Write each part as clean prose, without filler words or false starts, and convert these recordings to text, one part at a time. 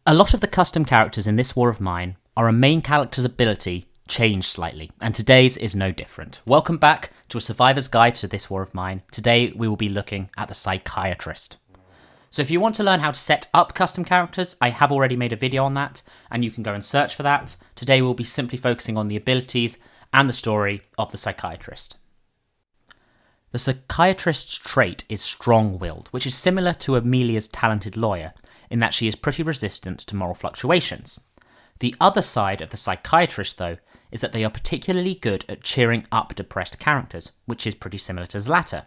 A lot of the custom characters in this war of mine are a main character's ability changed slightly, and today's is no different. Welcome back to a survivor's guide to this war of mine. Today we will be looking at the Psychiatrist. So if you want to learn how to set up custom characters, I have already made a video on that, and you can go and search for that. Today we'll be simply focusing on the abilities and the story of the Psychiatrist. The Psychiatrist's trait is strong-willed, which is similar to Amelia's talented lawyer, in that she is pretty resistant to moral fluctuations. The other side of the Psychiatrist, though, is that they are particularly good at cheering up depressed characters, which is pretty similar to Zlata.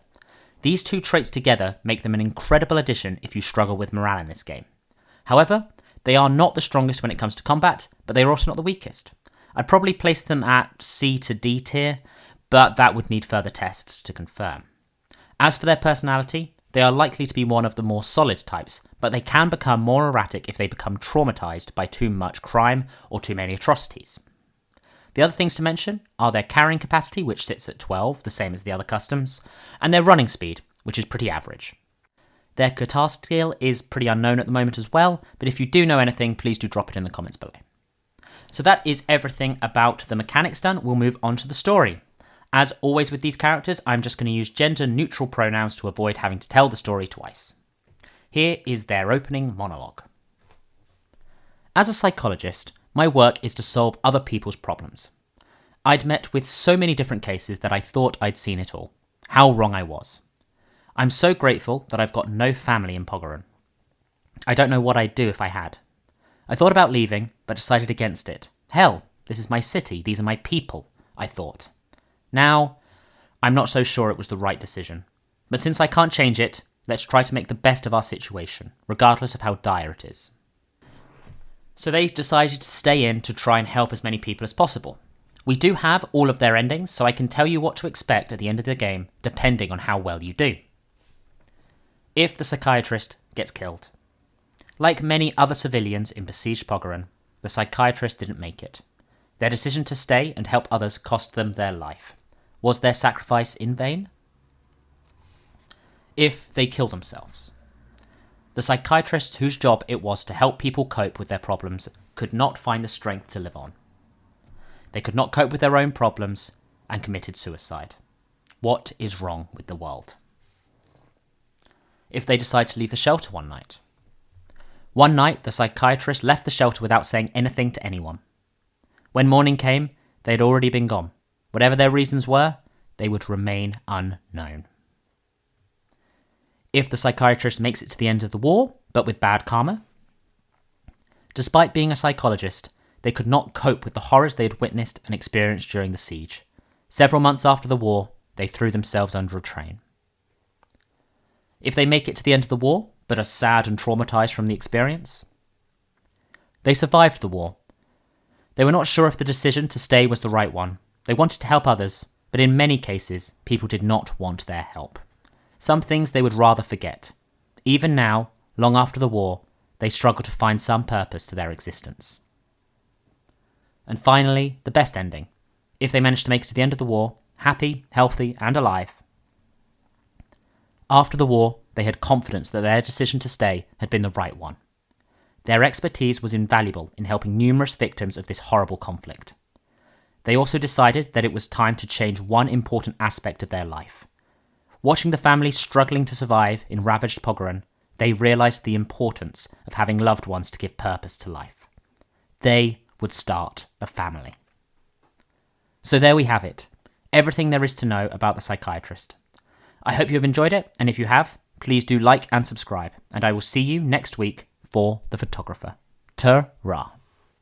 These two traits together make them an incredible addition if you struggle with morale in this game. However, they are not the strongest when it comes to combat, but they are also not the weakest. I'd probably place them at C to D tier, but that would need further tests to confirm. As for their personality, they are likely to be one of the more solid types, but they can become more erratic if they become traumatized by too much crime or too many atrocities. The other things to mention are their carrying capacity, which sits at 12, the same as the other customs, and their running speed, which is pretty average. Their guitar skill is pretty unknown at the moment as well, but if you do know anything, please do drop it in the comments below. So that is everything about the mechanics done. We'll move on to the story. As always with these characters, I'm just going to use gender-neutral pronouns to avoid having to tell the story twice. Here is their opening monologue. As a psychologist, my work is to solve other people's problems. I'd met with so many different cases that I thought I'd seen it all. How wrong I was. I'm so grateful that I've got no family in Pogoran. I don't know what I'd do if I had. I thought about leaving, but decided against it. Hell, this is my city, these are my people, I thought. Now, I'm not so sure it was the right decision. But since I can't change it, let's try to make the best of our situation, regardless of how dire it is. So they decided to stay in to try and help as many people as possible. We do have all of their endings, so I can tell you what to expect at the end of the game, depending on how well you do. If the Psychiatrist gets killed. Like many other civilians in besieged Pogoran, the Psychiatrist didn't make it. Their decision to stay and help others cost them their life. Was their sacrifice in vain? If they kill themselves. The psychiatrists whose job it was to help people cope with their problems could not find the strength to live on. They could not cope with their own problems and committed suicide. What is wrong with the world? If they decide to leave the shelter one night. One night, the psychiatrist left the shelter without saying anything to anyone. When morning came, they had already been gone. Whatever their reasons were, they would remain unknown. If the psychiatrist makes it to the end of the war, but with bad karma. Despite being a psychologist, they could not cope with the horrors they had witnessed and experienced during the siege. Several months after the war, they threw themselves under a train. If they make it to the end of the war, but are sad and traumatized from the experience. They survived the war. They were not sure if the decision to stay was the right one. They wanted to help others, but in many cases, people did not want their help. Some things they would rather forget. Even now, long after the war, they struggle to find some purpose to their existence. And finally, the best ending. If they managed to make it to the end of the war, happy, healthy, and alive. After the war, they had confidence that their decision to stay had been the right one. Their expertise was invaluable in helping numerous victims of this horrible conflict. They also decided that it was time to change one important aspect of their life. Watching the families struggling to survive in ravaged Pogoran, they realised the importance of having loved ones to give purpose to life. They would start a family. So there we have it. Everything there is to know about the Psychiatrist. I hope you have enjoyed it, and if you have, please do like and subscribe, and I will see you next week for The Photographer. Ta-ra.